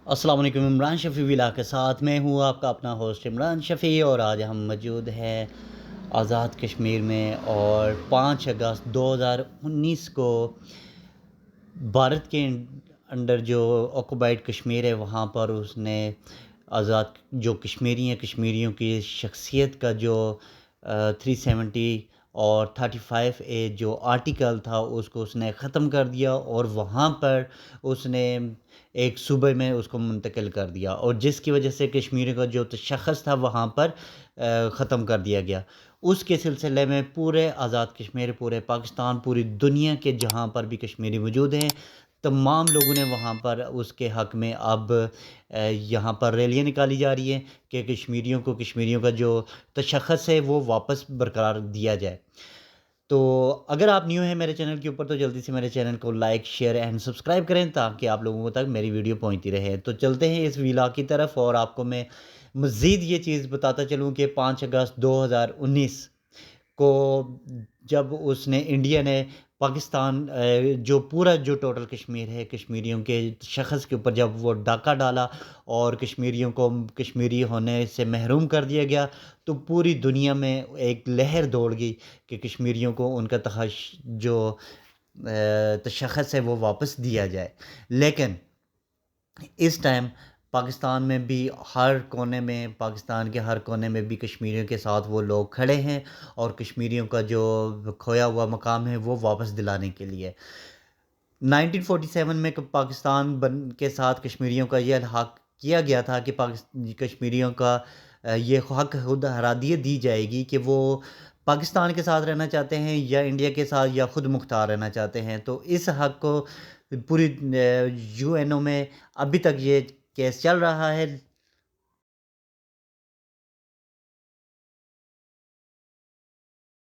अस्सलाम वालेकुम। इमरान शफ़ी विला के साथ मैं हूँ आपका अपना होस्ट इमरान शफ़ी, और आज हम मौजूद हैं आज़ाद कश्मीर में। और 5 अगस्त 2019 को भारत के अंडर जो ऑक्युपाइड कश्मीर है वहाँ पर उसने आज़ाद जो कश्मीरी हैं, कश्मीरियों की शख्सियत का जो 370 और 35A जो आर्टिकल था उसको उसने ख़त्म कर दिया, और वहाँ पर उसने एक सूबे में उसको मुंतकिल कर दिया, और जिसकी वजह से कश्मीर का जो तशख़्ख़ुस था वहाँ पर ख़त्म कर दिया गया। उसके सिलसिले में पूरे आज़ाद कश्मीर, पूरे पाकिस्तान, पूरी दुनिया के जहाँ पर भी कश्मीरी मौजूद हैं, तमाम लोगों ने वहाँ पर उसके हक़ में अब यहाँ पर रैलियाँ निकाली जा रही हैं कि कश्मीरियों का जो तशख़्ख़ुस है वो वापस बरकरार दिया जाए। तो अगर आप न्यू हैं मेरे चैनल के ऊपर तो जल्दी से मेरे चैनल को लाइक, शेयर एंड सब्सक्राइब करें ताकि आप लोगों तक मेरी वीडियो पहुंचती रहे। तो चलते हैं इस व्लॉग की तरफ, और आपको मैं मज़ीद ये चीज़ बताता चलूँ कि 5 अगस्त 2019 को जब उसने इंडिया ने पाकिस्तान जो पूरा जो टोटल कश्मीर है, कश्मीरियों के शख़्स के ऊपर जब वो डाका डाला और कश्मीरियों को कश्मीरी होने से महरूम कर दिया गया, तो पूरी दुनिया में एक लहर दौड़ गई कि कश्मीरियों को उनका तशख़्ख़ुस है वो वापस दिया जाए। लेकिन इस टाइम पाकिस्तान में भी हर कोने में, पाकिस्तान के हर कोने में भी कश्मीरियों के साथ वो लोग खड़े हैं, और कश्मीरियों का जो खोया हुआ मकाम है वो वापस दिलाने के लिए 1947 में पाकिस्तान बन के साथ कश्मीरियों का ये हक किया गया था कि कश्मीरियों का ये हक खुद हरादियत दी जाएगी कि वो पाकिस्तान के साथ रहना चाहते हैं या इंडिया के साथ या खुद मुख्तार रहना चाहते हैं। तो इस हक को पूरी यूएनओ में अभी तक ये केस चल रहा है।